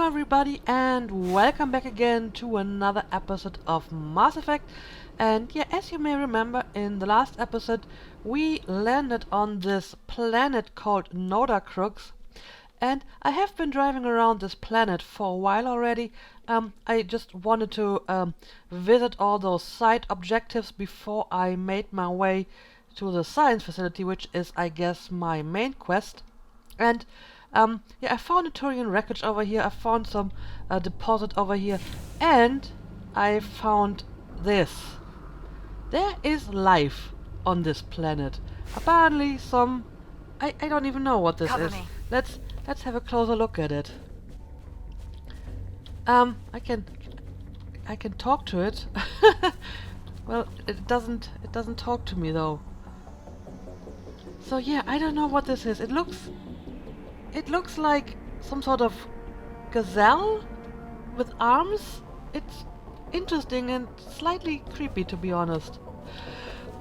Hello everybody and welcome back again to another episode of Mass Effect. And yeah, as you may remember, in the last episode we landed on this planet called Crux, and I have been driving around this planet for a while already. I just wanted to visit all those side objectives before I made my way to the science facility, which is, I guess, my main quest. And yeah, I found a Turian wreckage over here. I found some deposit over here, and I found this. There is life on this planet. Apparently, some I don't even know what this Cover is. me. Let's have a closer look at it. I can talk to it. Well, it doesn't talk to me though. So yeah, I don't know what this is. It looks like some sort of gazelle with arms. It's interesting and slightly creepy, to be honest.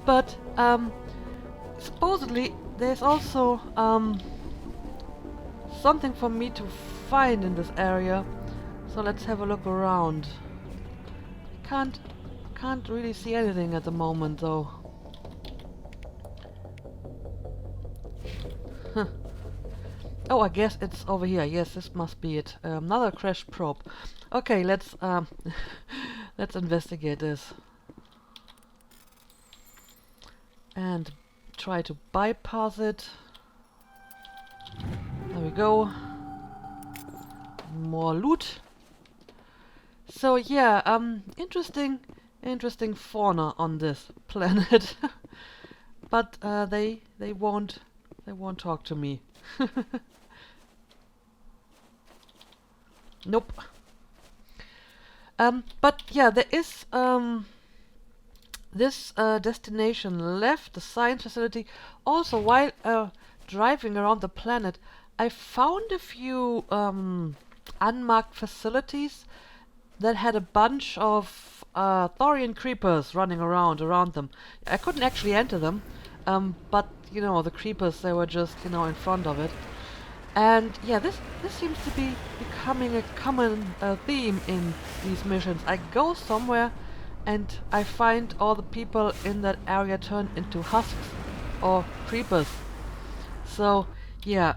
But supposedly there's also something for me to find in this area. So let's have a look around. Can't really see anything at the moment though. Huh. Oh, I guess it's over here. Yes, this must be it. Another crash probe. Okay, let's let's investigate this and try to bypass it. There we go. More loot. So yeah, interesting fauna on this planet, but they won't talk to me. Nope. But yeah, there is this destination left, the science facility. Also, while driving around the planet, I found a few unmarked facilities that had a bunch of Thorian creepers running around them. I couldn't actually enter them, but you know, the creepers, they were just, you know, in front of it. And yeah, this seems to be becoming a common theme in these missions. I go somewhere and I find all the people in that area turned into husks or creepers. So yeah,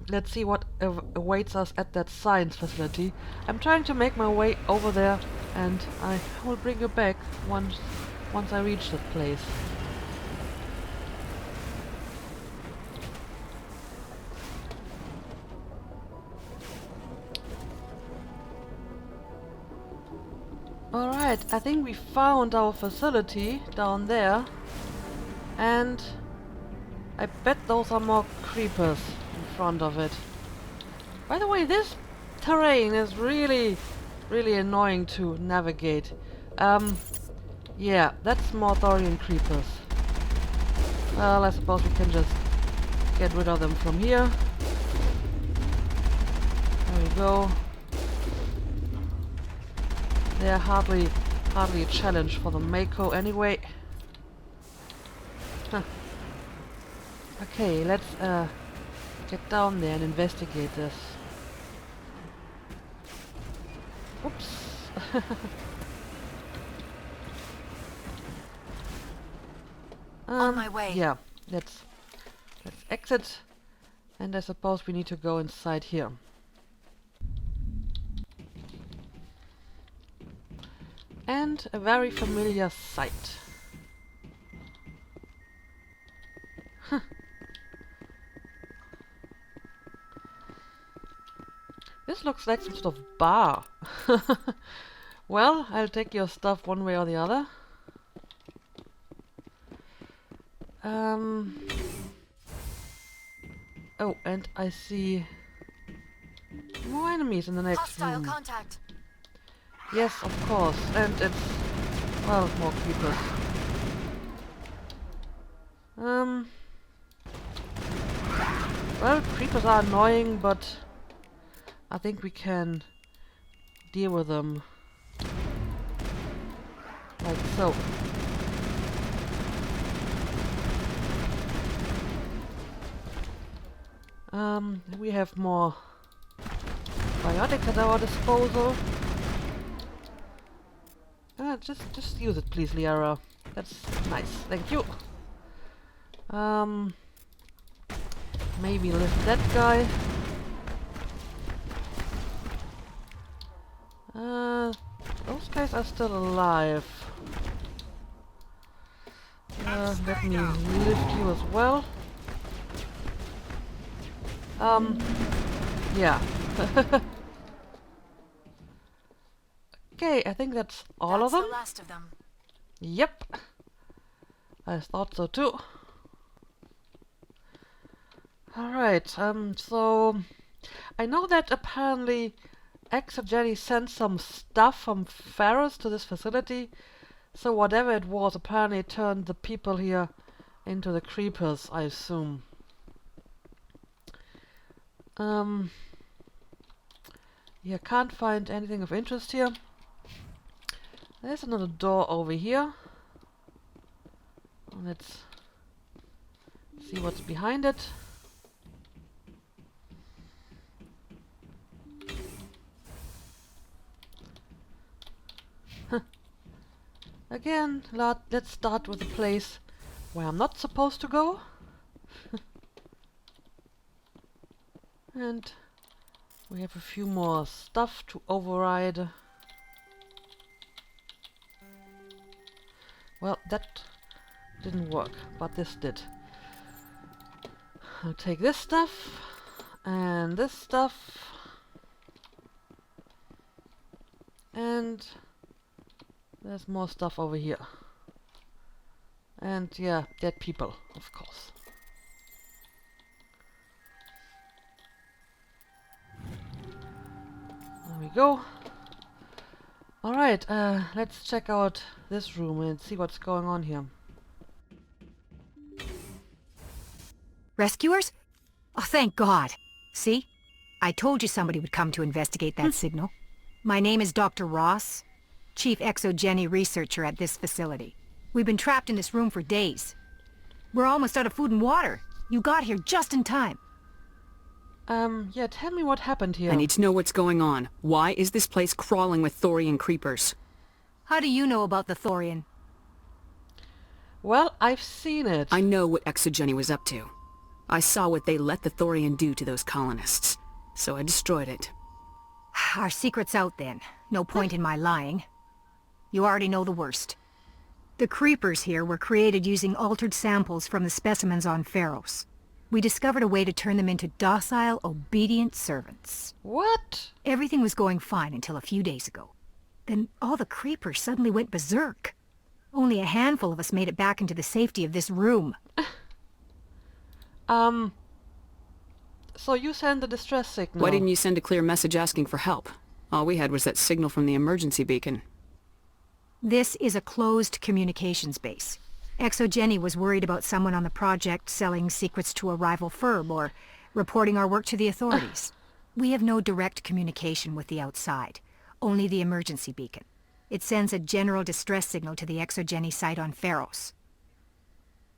let's see what awaits us at that science facility. I'm trying to make my way over there, and I will bring you back once I reach that place. Alright, I think we found our facility down there, and I bet those are more creepers in front of it. By the way, this terrain is really annoying to navigate. Yeah, that's more Thorian creepers. Well, I suppose we can just get rid of them from here. There we go. They're hardly a challenge for the Mako anyway. Huh. Okay, let's get down there and investigate this. Oops. On my way. Yeah, let's exit, and I suppose we need to go inside here. And a very familiar sight. Huh. This looks like some sort of bar. Well, I'll take your stuff one way or the other. Oh, and I see more enemies in the next Hostile room. contact. Yes, of course, and it's, well, more creepers. Well, creepers are annoying, but I think we can deal with them like so. We have more biotics at our disposal. Just use it, please, Liara. That's nice. Thank you. Maybe lift that guy. Those guys are still alive. Let me lift you as well. Yeah. Okay, I think that's all of them. That's the last of them. Yep. I thought so too. Alright, so I know that apparently Exogeny sent some stuff from Karros to this facility, so whatever it was apparently turned the people here into the creepers, I assume. Yeah, can't find anything of interest here. There's another door over here. Let's see what's behind it. Again, let's start with a place where I'm not supposed to go. And we have a few more stuff to override. Well, that didn't work, but this did. I'll take this stuff and this stuff. And there's more stuff over here. And yeah, dead people, of course. There we go. Alright, let's check out this room and see what's going on here. Rescuers? Oh, thank God. See? I told you somebody would come to investigate that signal. My name is Dr. Ross, Chief Exogeny Researcher at this facility. We've been trapped in this room for days. We're almost out of food and water. You got here just in time. Yeah, tell me what happened here. I need to know what's going on. Why is this place crawling with Thorian creepers? How do you know about the Thorian? Well, I've seen it. I know what Exogeny was up to. I saw what they let the Thorian do to those colonists, so I destroyed it. Our secret's out then. No point in my lying. You already know the worst. The creepers here were created using altered samples from the specimens on Karros. We discovered a way to turn them into docile, obedient servants. What? Everything was going fine until a few days ago. Then all the creepers suddenly went berserk. Only a handful of us made it back into the safety of this room. So you sent the distress signal. Why didn't you send a clear message asking for help? All we had was that signal from the emergency beacon. This is a closed communications base. Exogeny was worried about someone on the project selling secrets to a rival firm or reporting our work to the authorities. We have no direct communication with the outside, only the emergency beacon. It sends a general distress signal to the Exogeny site on Karros.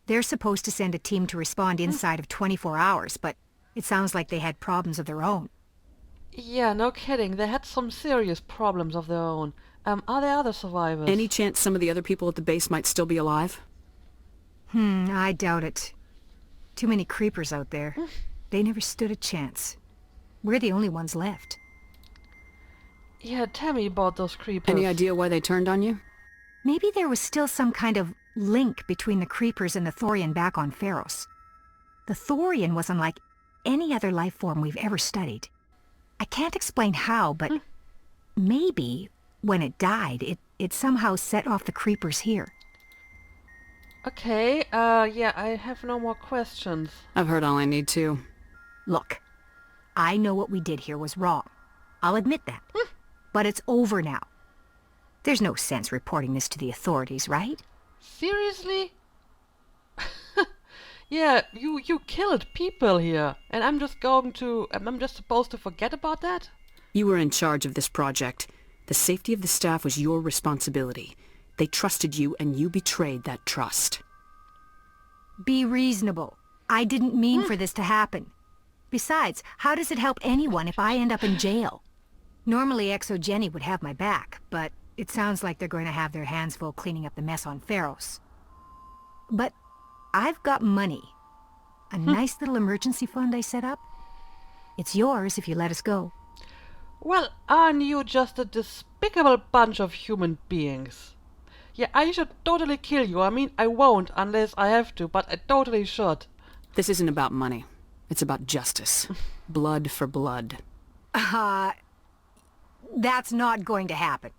They're supposed to send a team to respond inside of 24 hours, but it sounds like they had problems of their own. Yeah, no kidding. They had some serious problems of their own. Are there other survivors? Any chance some of the other people at the base might still be alive? I doubt it. Too many creepers out there. They never stood a chance. We're the only ones left. Yeah, tell me about those creepers. Any idea why they turned on you? Maybe there was still some kind of link between the creepers and the Thorian back on Karros. The Thorian was unlike any other life form we've ever studied. I can't explain how, but maybe when it died, it somehow set off the creepers here. Okay, yeah, I have no more questions. I've heard all I need to. Look, I know what we did here was wrong. I'll admit that. But it's over now. There's no sense reporting this to the authorities, right? Seriously? Yeah, you killed people here, and I'm just supposed to forget about that? You were in charge of this project. The safety of the staff was your responsibility. They trusted you, and you betrayed that trust. Be reasonable. I didn't mean for this to happen. Besides, how does it help anyone if I end up in jail? Normally Exogeny would have my back, but it sounds like they're going to have their hands full cleaning up the mess on Pharos. But I've got money. A nice little emergency fund I set up. It's yours if you let us go. Well, aren't you just a despicable bunch of human beings? Yeah, I should totally kill you. I mean, I won't unless I have to, but I totally should. This isn't about money. It's about justice. Blood for blood. That's not going to happen.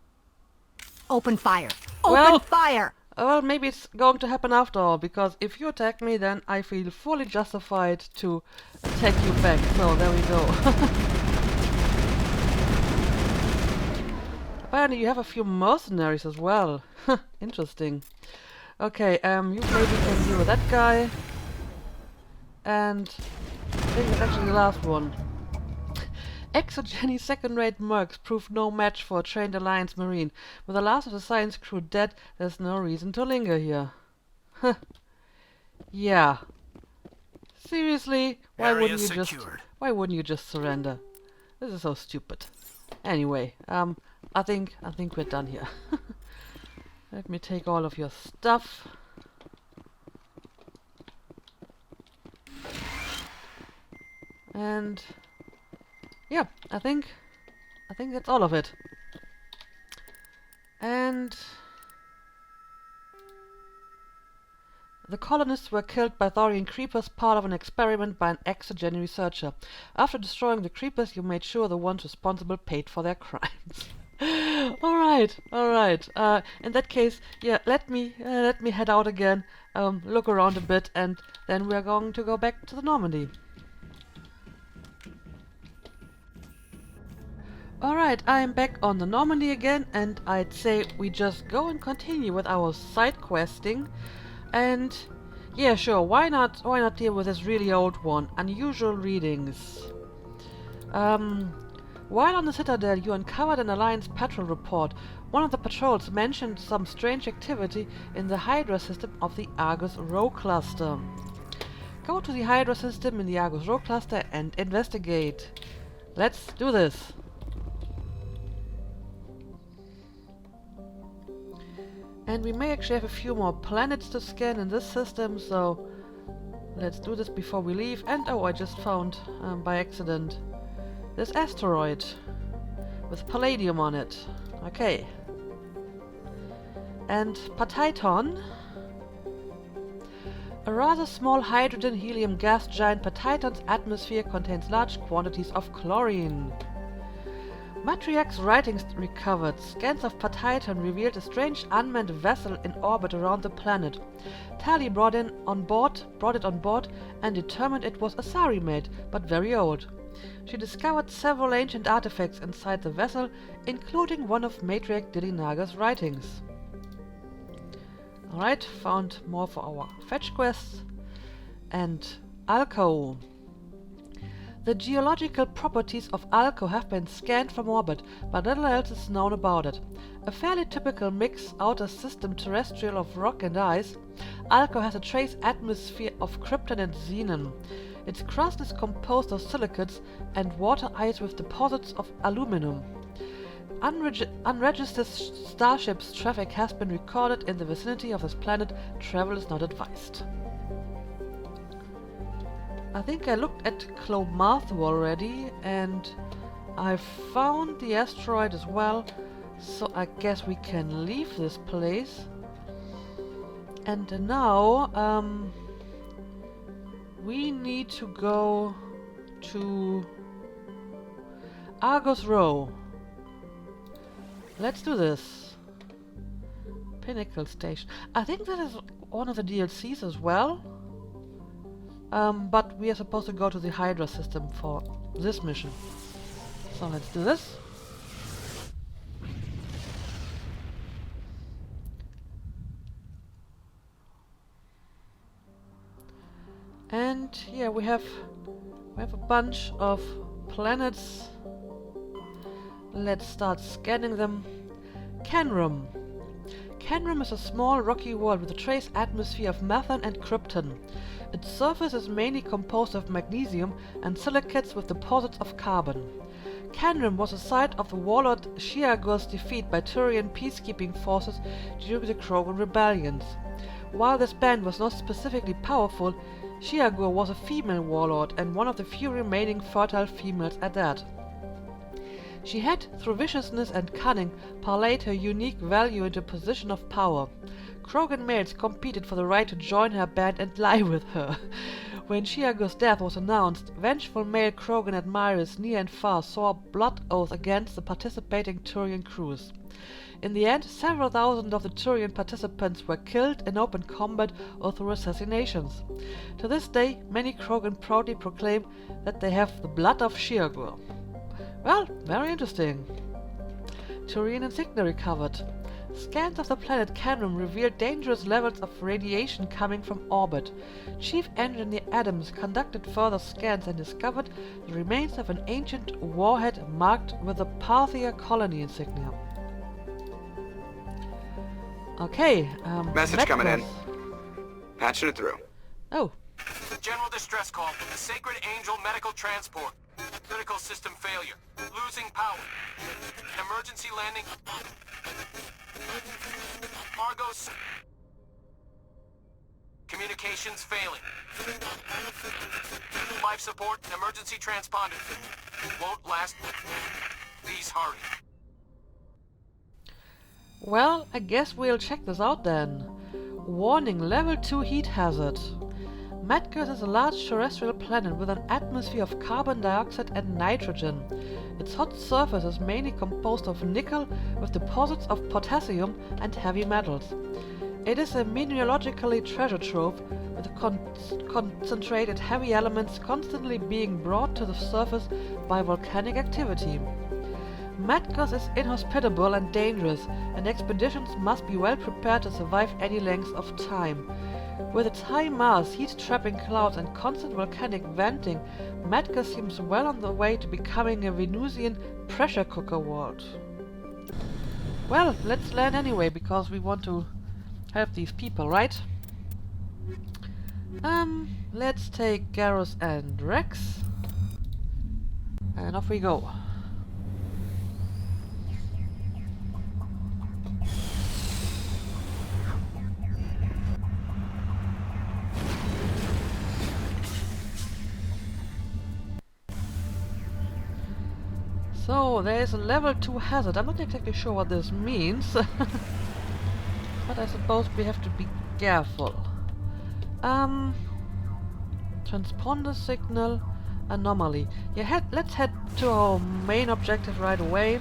Open fire. Well- Open fire! Well, maybe it's going to happen after all, because if you attack me, then I feel fully justified to attack you back. So, there we go. Apparently you have a few mercenaries as well. Interesting. Okay, you maybe can deal with that guy. And I think it's actually the last one. Exogeny second-rate mercs proved no match for a trained Alliance Marine. With the last of the science crew dead, there's no reason to linger here. Yeah. Seriously, why wouldn't you just surrender? This is so stupid. Anyway, I think we're done here. Let me take all of your stuff. And yeah, I think that's all of it. And the colonists were killed by Thorian creepers, part of an experiment by an exogeny researcher. After destroying the creepers, you made sure the ones responsible paid for their crimes. Alright. In that case, yeah, let me head out again, look around a bit, and then we're going to go back to the Normandy. Alright, I'm back on the Normandy again, and I'd say we just go and continue with our side questing. And yeah, sure, why not deal with this really old one? Unusual readings. While on the Citadel, you uncovered an Alliance patrol report. One of the patrols mentioned some strange activity in the Hydra system of the Argus Rho cluster. Go to the Hydra system in the Argus Rho cluster and investigate. Let's do this. And we may actually have a few more planets to scan in this system, so let's do this before we leave. And oh, I just found, by accident, this asteroid with palladium on it. Okay. And Pataiton. A rather small hydrogen-helium gas giant, Pataiton's atmosphere contains large quantities of chlorine. Matriarch's writings recovered. Scans of Pataiton revealed a strange unmanned vessel in orbit around the planet. Tali brought it on board and determined it was Asari-made, but very old. She discovered several ancient artifacts inside the vessel, including one of Matriarch Dilinaga's writings. Alright, found more for our fetch quests. And Alco. The geological properties of Alco have been scanned from orbit, but little else is known about it. A fairly typical mixed outer system terrestrial of rock and ice, Alco has a trace atmosphere of krypton and xenon. Its crust is composed of silicates and water ice with deposits of aluminum. Unregistered starships traffic has been recorded in the vicinity of this planet. Travel is not advised. I think I looked at Clomarthu already, and I found the asteroid as well, so I guess we can leave this place. And now, we need to go to Argus Rho. Let's do this. Pinnacle Station. I think that is one of the DLCs as well. But we are supposed to go to the Hydra system for this mission. So let's do this. And yeah, we have a bunch of planets. Let's start scanning them. Canrum. Canrum is a small rocky world with a trace atmosphere of methane and krypton. Its surface is mainly composed of magnesium and silicates with deposits of carbon. Canrum was the site of the warlord Shiagur's defeat by Turian peacekeeping forces during the Krogan rebellions. While this band was not specifically powerful, Shiagur was a female warlord and one of the few remaining fertile females at that. She had, through viciousness and cunning, parlayed her unique value into a position of power. Krogan males competed for the right to join her band and lie with her. When Shiagur's death was announced, vengeful male Krogan admirers near and far swore blood oaths against the participating Turian crews. In the end, several thousand of the Turian participants were killed in open combat or through assassinations. To this day, many Krogan proudly proclaim that they have the blood of Shiagur. Well, very interesting. Turian insignia recovered. Scans of the planet Canrum revealed dangerous levels of radiation coming from orbit. Chief Engineer Adams conducted further scans and discovered the remains of an ancient warhead marked with the Parthia colony insignia. Okay, Message coming in. Patching it through. Oh. General distress call from the Sacred Angel Medical Transport. Critical system failure. Losing power. Emergency landing. Argos. Communications failing. Life support and emergency transponder. Won't last. Please hurry. Well, I guess we'll check this out then. Warning, level 2 heat hazard. Medgaz is a large terrestrial planet with an atmosphere of carbon dioxide and nitrogen. Its hot surface is mainly composed of nickel with deposits of potassium and heavy metals. It is a mineralogically treasure trove with concentrated heavy elements constantly being brought to the surface by volcanic activity. Medgaz is inhospitable and dangerous, and expeditions must be well prepared to survive any length of time. With its high mass, heat-trapping clouds and constant volcanic venting, Medgaz seems well on the way to becoming a Venusian pressure cooker world. Well, let's land anyway, because we want to help these people, right? Let's take Karros and Rex. And off we go. So, there is a level 2 hazard. I'm not exactly sure what this means. But I suppose we have to be careful. Transponder signal anomaly. Yeah, let's head to our main objective right away.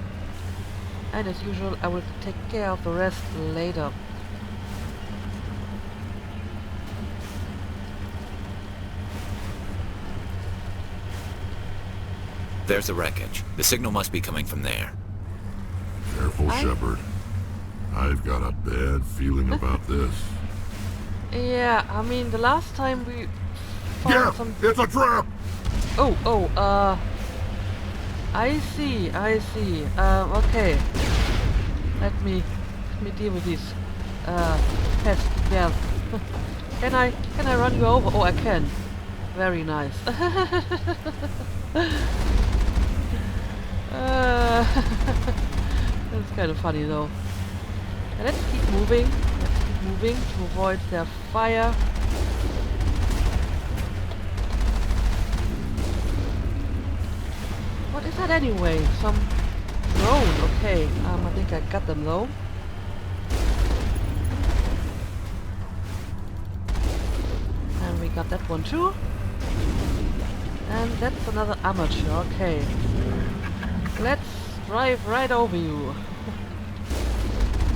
And as usual, I will take care of the rest later. There's the wreckage. The signal must be coming from there. Careful, Shepard. I've got a bad feeling about this. Yeah, I mean, the last time we found some... It's a trap! I see. Okay. Let me deal with these pests. Yeah. Can I run you over? Oh, I can. Very nice. That's kind of funny though. And let's keep moving to avoid their fire. What is that anyway? Some drone, okay. I think I got them though. And we got that one too. And that's another amateur, okay. Let's drive right over you.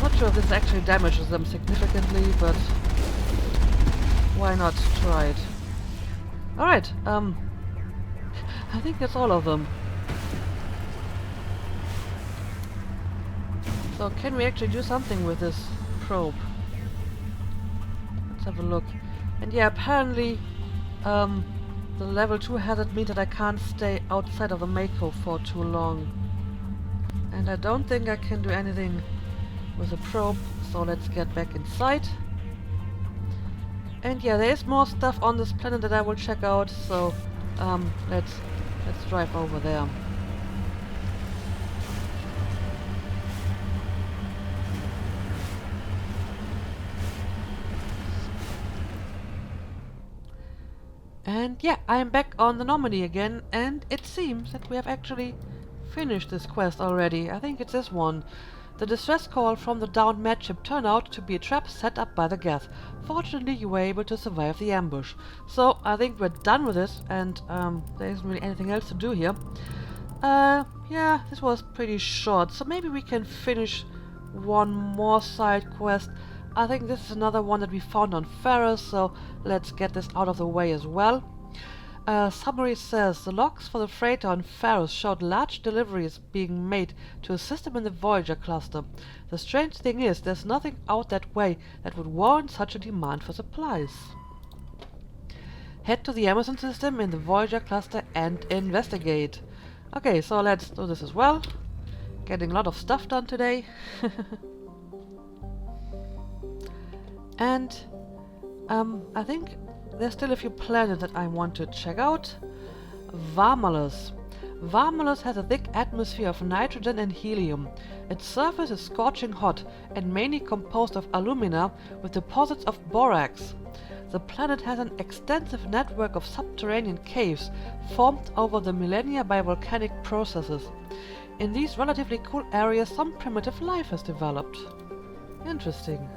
Not sure if this actually damages them significantly, but why not try it? Alright, I think that's all of them. So can we actually do something with this probe? Let's have a look. And yeah, apparently the level 2 hazard means that I can't stay outside of the Mako for too long. And I don't think I can do anything with the probe, so let's get back inside. And yeah, there is more stuff on this planet that I will check out, so let's drive over there. And yeah, I'm back on the Normandy again, and it seems that we have actually finished this quest already. I think it's this one. The distress call from the downed medship turned out to be a trap set up by the gas. Fortunately, you were able to survive the ambush. So, I think we're done with this, and there isn't really anything else to do here. Yeah, this was pretty short, so maybe we can finish one more side quest. I think this is another one that we found on Karros, so let's get this out of the way as well. Summary says, the logs for the freighter on Karros showed large deliveries being made to a system in the Voyager cluster. The strange thing is, there's nothing out that way that would warrant such a demand for supplies. Head to the Amazon system in the Voyager cluster and investigate. Okay, so let's do this as well. Getting a lot of stuff done today. And I think there's still a few planets that I want to check out. Varmalus. Varmalus has a thick atmosphere of nitrogen and helium. Its surface is scorching hot and mainly composed of alumina with deposits of borax. The planet has an extensive network of subterranean caves formed over the millennia by volcanic processes. In these relatively cool areas, some primitive life has developed. Interesting.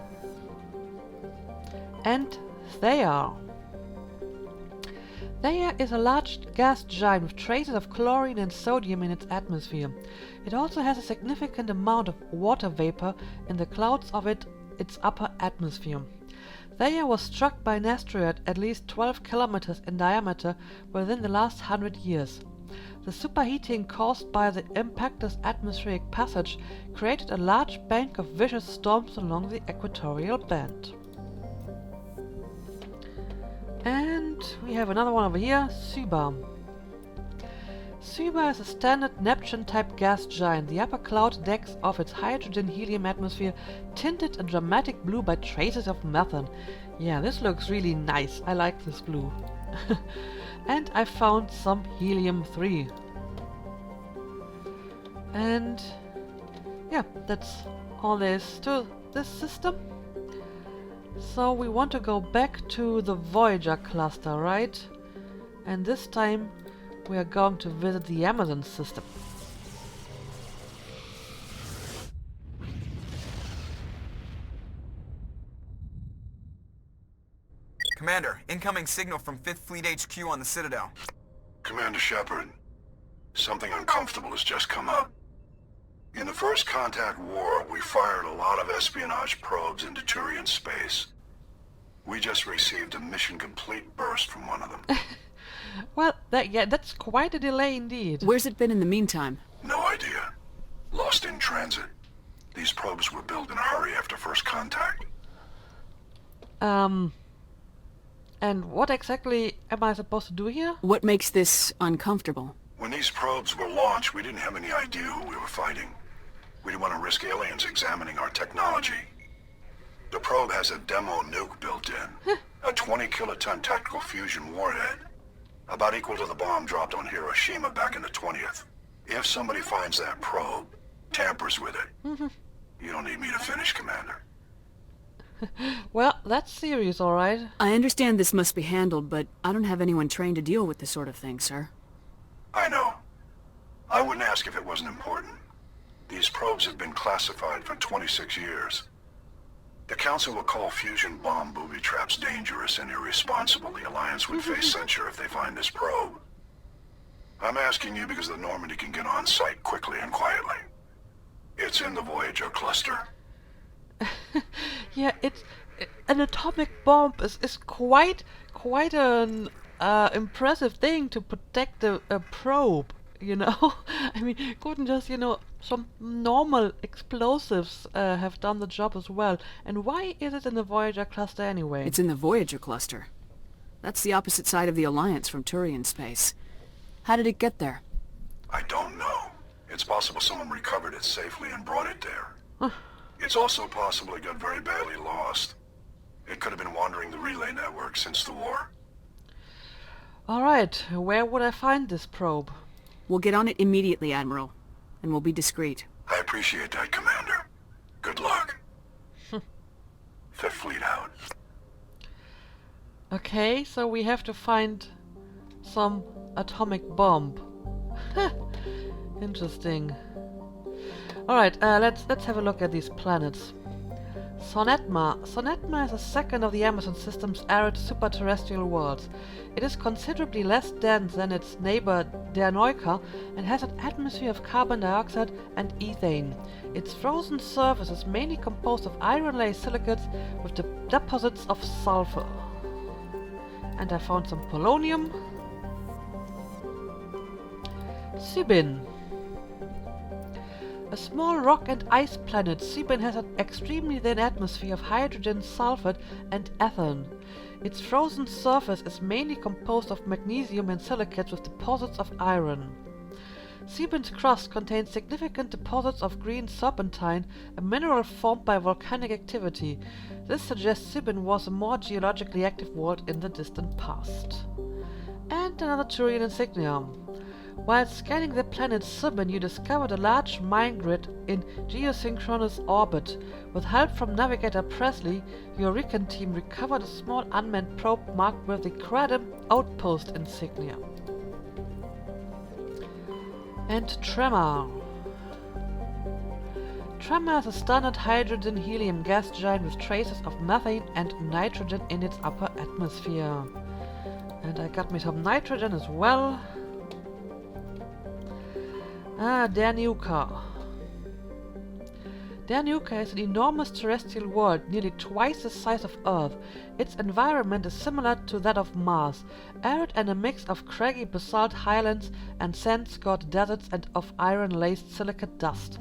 And Theia. Theia is a large gas giant with traces of chlorine and sodium in its atmosphere. It also has a significant amount of water vapor in the clouds of its upper atmosphere. Theia was struck by an asteroid at least 12 kilometers in diameter within the last 100 years. The superheating caused by the impactor's atmospheric passage created a large bank of vicious storms along the equatorial band. And we have another one over here, Suba. Suba is a standard Neptune-type gas giant. The upper cloud decks of its hydrogen-helium atmosphere tinted a dramatic blue by traces of methane. Yeah, this looks really nice. I like this blue. And I found some helium-3. And yeah, that's all there is to this system. So we want to go back to the Voyager cluster, right? And this time we are going to visit the Amazon system. Commander, incoming signal from 5th Fleet HQ on the Citadel. Commander Shepard, something uncomfortable has just come up. In the First Contact War, we fired a lot of espionage probes into Turian space. We just received a mission complete burst from one of them. Well, that's quite a delay indeed. Where's it been in the meantime? No idea. Lost in transit. These probes were built in a hurry after First Contact. And what exactly am I supposed to do here? What makes this uncomfortable? When these probes were launched, we didn't have any idea who we were fighting. We didn't want to risk aliens examining our technology. The probe has a demo nuke built in. A 20-kiloton tactical fusion warhead. About equal to the bomb dropped on Hiroshima back in the 20th. If somebody finds that probe, tampers with it, you don't need me to finish, Commander. Well, that's serious, alright. I understand this must be handled, but I don't have anyone trained to deal with this sort of thing, sir. I know. I wouldn't ask if it wasn't important. These probes have been classified for 26 years. The Council will call fusion bomb booby traps dangerous and irresponsible. The Alliance would face censure if they find this probe. I'm asking you because the Normandy can get on site quickly and quietly. It's in the Voyager cluster. Yeah, an atomic bomb is quite an impressive thing to protect a probe, you know? I mean, couldn't just, some normal explosives have done the job as well. And why is it in the Voyager cluster anyway? It's in the Voyager cluster. That's the opposite side of the Alliance from Turian space. How did it get there? I don't know. It's possible someone recovered it safely and brought it there. It's also possible it got very badly lost. It could have been wandering the relay network since the war. Alright, where would I find this probe? We'll get on it immediately, Admiral. And we'll be discreet. I appreciate that, Commander. Good luck. Fifth Fleet out. Okay, so we have to find some atomic bomb. Interesting. Alright, let's have a look at these planets. Sonetma. Sonetma is the second of the Amazon system's arid superterrestrial worlds. It is considerably less dense than its neighbor Dianoica and has an atmosphere of carbon dioxide and ethane. Its frozen surface is mainly composed of iron-laced silicates with deposits of sulfur. And I found some polonium. Sibin. A small rock and ice planet, Sibin has an extremely thin atmosphere of hydrogen sulfide and ethane. Its frozen surface is mainly composed of magnesium and silicates with deposits of iron. Sibin's crust contains significant deposits of green serpentine, a mineral formed by volcanic activity. This suggests Sibin was a more geologically active world in the distant past. And another Turian insignia. While scanning the planet Sibin, you discovered a large mine grid in geosynchronous orbit. With help from navigator Presley, your recon team recovered a small unmanned probe marked with the Kradim Outpost insignia. And Tremor. Tremor is a standard hydrogen-helium gas giant with traces of methane and nitrogen in its upper atmosphere. And I got me some nitrogen as well. Dianoica. Dianoica is an enormous terrestrial world, nearly twice the size of Earth. Its environment is similar to that of Mars, arid and a mix of craggy basalt highlands and sand-scored deserts and of iron-laced silicate dust.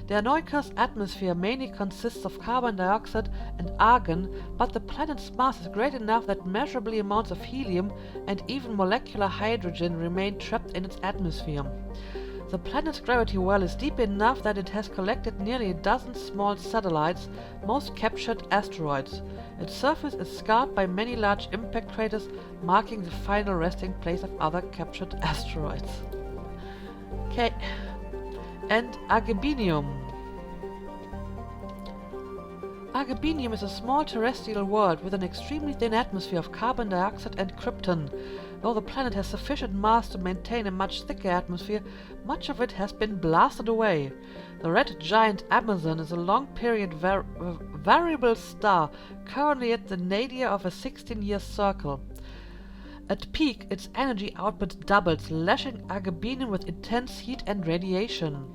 Dianoica's atmosphere mainly consists of carbon dioxide and argon, but the planet's mass is great enough that measurable amounts of helium and even molecular hydrogen remain trapped in its atmosphere. The planet's gravity well is deep enough that it has collected nearly a dozen small satellites, most captured asteroids. Its surface is scarred by many large impact craters, marking the final resting place of other captured asteroids. Okay. And Argebinium. Argebinium is a small terrestrial world with an extremely thin atmosphere of carbon dioxide and krypton. Though the planet has sufficient mass to maintain a much thicker atmosphere, much of it has been blasted away. The red giant Amazon is a long-period variable star, currently at the nadir of a 16-year circle. At peak, its energy output doubles, lashing Argebinium with intense heat and radiation.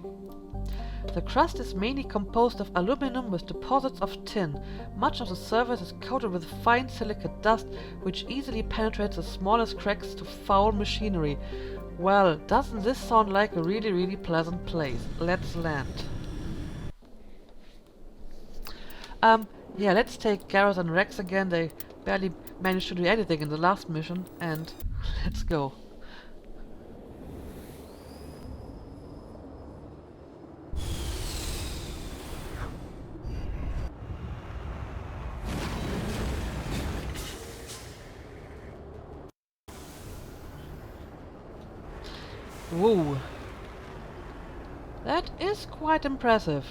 The crust is mainly composed of aluminum with deposits of tin. Much of the surface is coated with fine silicate dust, which easily penetrates the smallest cracks to foul machinery. Well, doesn't this sound like a really, really pleasant place? Let's land. Yeah, let's take Karros and Rex again. They barely managed to do anything in the last mission, and let's go. Whoa. That is quite impressive.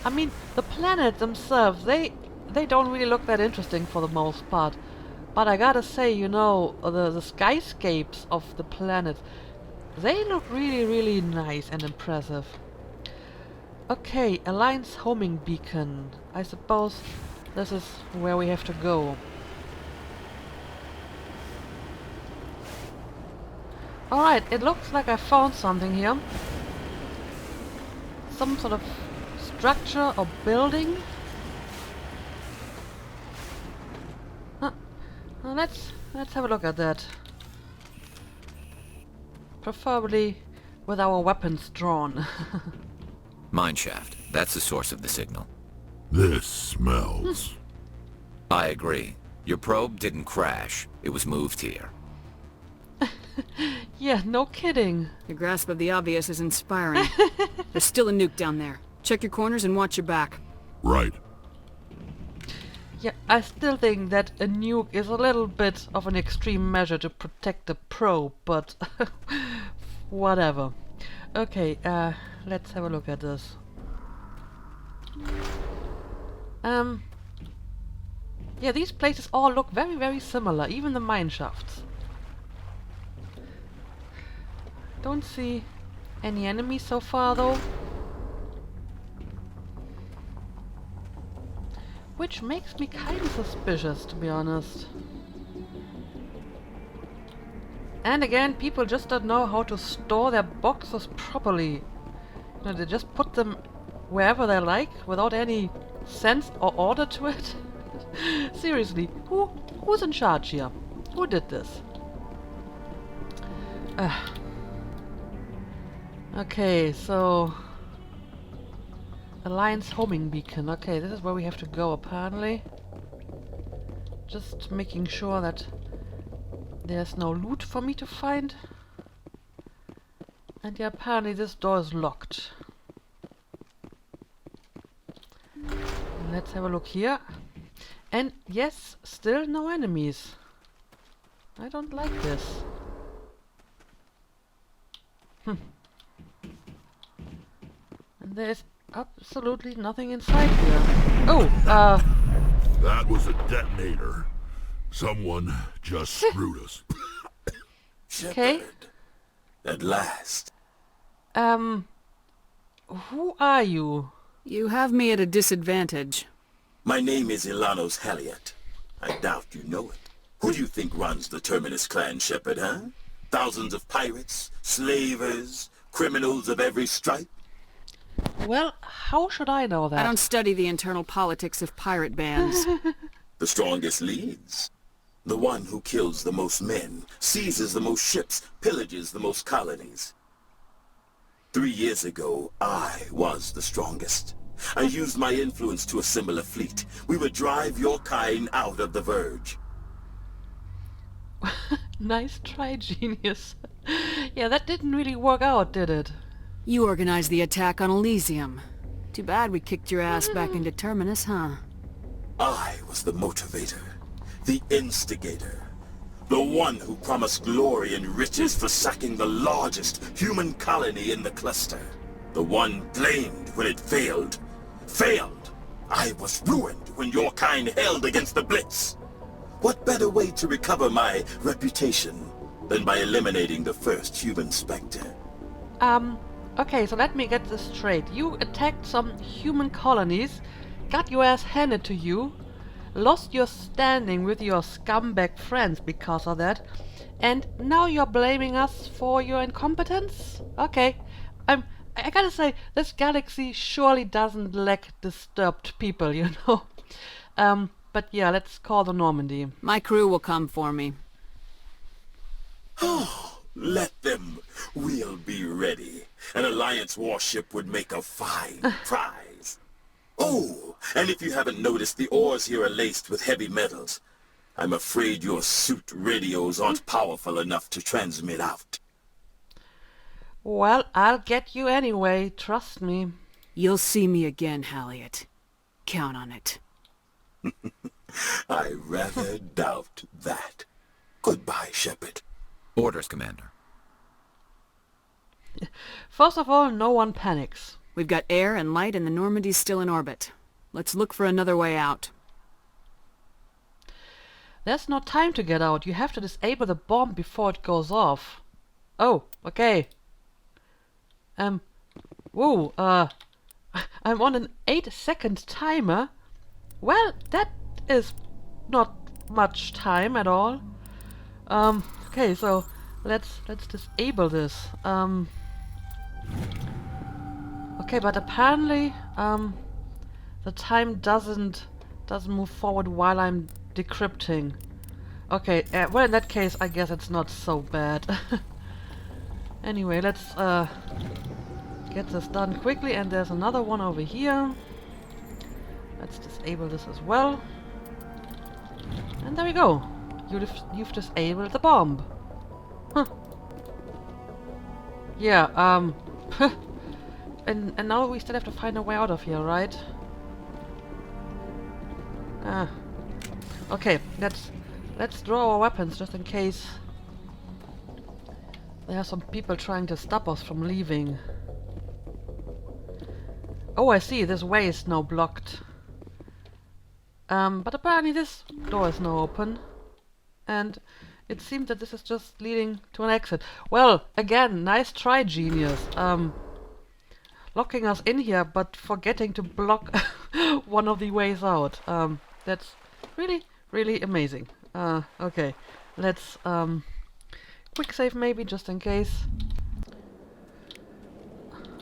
I mean, the planets themselves, they don't really look that interesting for the most part. But I gotta say, you know, the skyscapes of the planets, they look really, really nice and impressive. Okay, Alliance homing beacon. I suppose this is where we have to go. Alright, it looks like I found something here. Some sort of structure or building. Let's have a look at that. Preferably with our weapons drawn. Mineshaft. That's the source of the signal. This smells. I agree. Your probe didn't crash. It was moved here. Yeah, no kidding. Your grasp of the obvious is inspiring. There's still a nuke down there. Check your corners and watch your back. Right. Yeah, I still think that a nuke is a little bit of an extreme measure to protect the probe, but whatever. Okay, let's have a look at this. Yeah, these places all look very, very similar, even the mine shafts. don't see any enemies so far though. Which makes me kind of suspicious, to be honest. And again, people just don't know how to store their boxes properly. You know, they just put them wherever they like, without any sense or order to it. Seriously, who's in charge here? Who did this? Okay, so... Alliance homing beacon. Okay, this is where we have to go, apparently. Just making sure that there's no loot for me to find. And yeah, apparently this door is locked. Let's have a look here. And yes, still no enemies. I don't like this. And there's absolutely nothing inside here. Oh, That was a detonator. Someone just screwed us. okay. At last. Who are you? You have me at a disadvantage. My name is Ilanos Halliot. I doubt you know it. Who do you think runs the Terminus clan, Shepard, huh? Thousands of pirates, slavers, criminals of every stripe? Well, how should I know that? I don't study the internal politics of pirate bands. The strongest leads. The one who kills the most men, seizes the most ships, pillages the most colonies. 3 years ago, I was the strongest. I used my influence to assemble a fleet. We would drive your kind out of the Verge. Nice try, genius. Yeah, that didn't really work out, did it? You organized the attack on Elysium. Too bad we kicked your ass back into Terminus, huh? I was the motivator, the instigator, the one who promised glory and riches for sacking the largest human colony in the cluster. The one blamed when it failed. Failed! I was ruined when your kind held against the Blitz. What better way to recover my reputation than by eliminating the first human Spectre? Okay, so let me get this straight. You attacked some human colonies, got your ass handed to you, lost your standing with your scumbag friends because of that, and now you're blaming us for your incompetence? Okay. I gotta say, this galaxy surely doesn't lack disturbed people, you know? But yeah, let's call the Normandie. My crew will come for me. Oh, let them. We'll be ready. An Alliance warship would make a fine prize. Oh, and if you haven't noticed, the ores here are laced with heavy metals. I'm afraid your suit radios aren't powerful enough to transmit out. Well, I'll get you anyway, trust me. You'll see me again, Halliot. Count on it. I rather doubt that. Goodbye, Shepard. Orders, Commander. First of all, no one panics. We've got air and light and the Normandie's still in orbit. Let's look for another way out. There's no time to get out. You have to disable the bomb before it goes off. Oh, okay. Whoa, I'm on an 8-second timer. Well, that is not much time at all. Okay, so let's disable this. Okay, but apparently the time doesn't move forward while I'm decrypting. Okay, well in that case I guess it's not so bad. Anyway, let's get this done quickly, and there's another one over here. Let's disable this as well. And there we go. You've disabled the bomb. Huh. Yeah, and now we still have to find a way out of here, right? Okay, let's draw our weapons just in case there are some people trying to stop us from leaving. Oh, I see, this way is now blocked. But apparently this door is now open. And It seems that this is just leading to an exit. Well, again, nice try, genius. Locking us in here, but forgetting to block one of the ways out. That's really, really amazing. Okay, let's quick save maybe, just in case.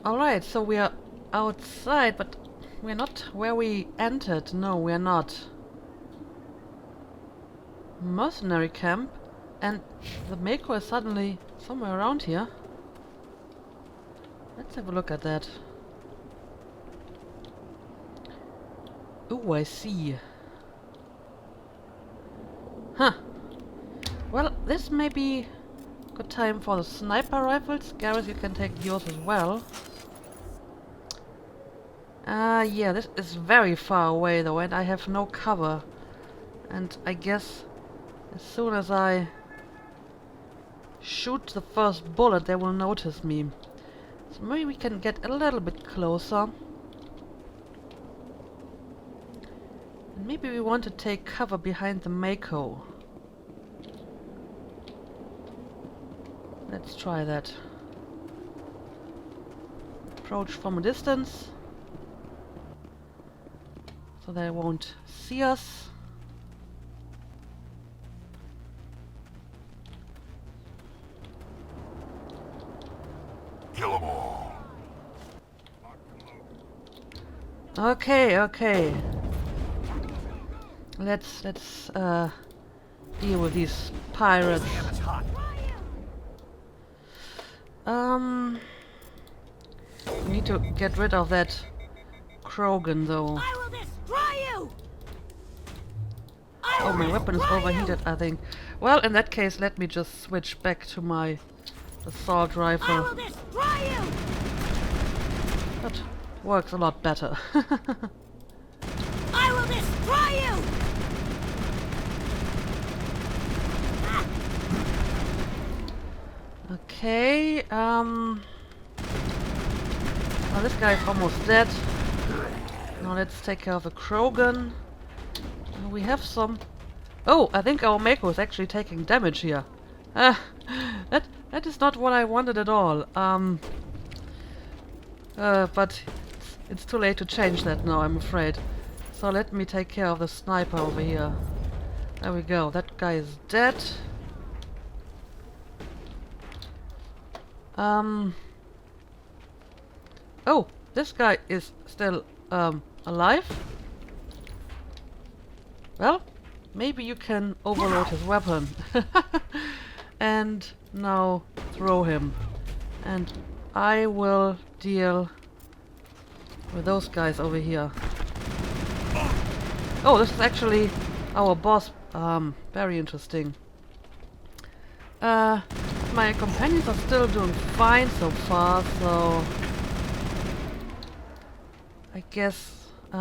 Alright, so we are outside, but we're not where we entered. No, we're not. Mercenary camp, and the Mako is suddenly somewhere around here. Let's have a look at that. Ooh, I see. Huh. Well, this may be good time for the sniper rifles. Gareth, you can take yours as well. Yeah, this is very far away though, and I have no cover. And I guess as soon as I shoot the first bullet, they will notice me. So maybe we can get a little bit closer. And maybe we want to take cover behind the Mako. Let's try that. Approach from a distance, so they won't see us. Kill them all. Okay, okay. Let's deal with these pirates. We need to get rid of that Krogan though. I will destroy you! Oh, my weapon is overheated, I think. Well, in that case, let me just switch back to my assault I rifle. will destroy you! That works a lot better. I will destroy you! Okay, well, this guy is almost dead. Now let's take care of the Krogan. We have some... Oh, I think our Mako is actually taking damage here. That is not what I wanted at all. But it's too late to change that now, I'm afraid. So let me take care of the sniper over here. There we go. That guy is dead. Oh, this guy is still alive. Well, maybe you can overload his weapon. And now throw him. And I will deal with those guys over here. Oh, this is actually our boss. Very interesting. My companions are still doing fine so far, so I guess we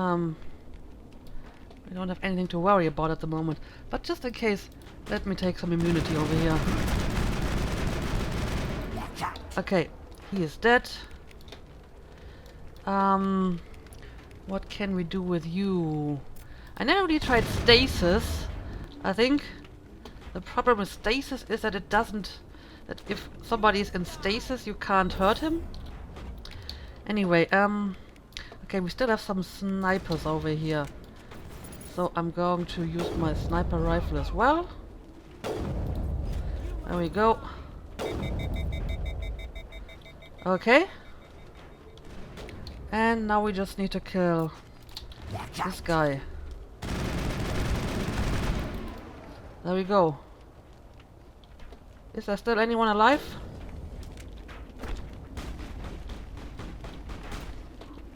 don't have anything to worry about at the moment. But just in case, let me take some immunity over here. Okay, he is dead. What can we do with you? I never really tried stasis. I think the problem with stasis is that it doesn't... that if somebody is in stasis, you can't hurt him. Anyway, okay, we still have some snipers over here. So I'm going to use my sniper rifle as well. There we go. Okay. And now we just need to kill this guy. There we go. Is there still anyone alive?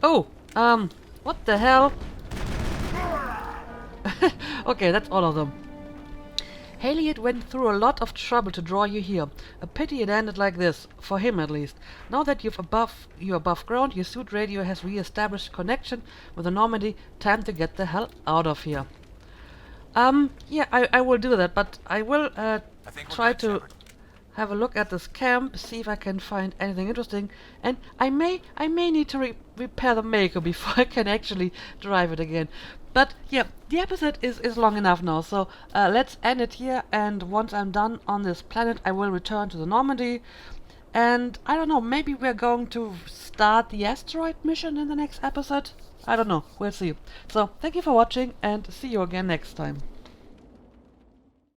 Oh! What the hell? Okay, that's all of them. Haliot went through a lot of trouble to draw you here. A pity it ended like this, for him at least. Now that you're above ground, your suit radio has re-established connection with the Normandy. Time to get the hell out of here. Yeah, I will do that, but I will try to have a look at this camp, see if I can find anything interesting, and I may need to repair the Mako before I can actually drive it again. But yeah, the episode is long enough now, so let's end it here, and once I'm done on this planet I will return to the Normandie, and I don't know, maybe we're going to start the asteroid mission in the next episode? I don't know, we'll see. So, thank you for watching, and see you again next time.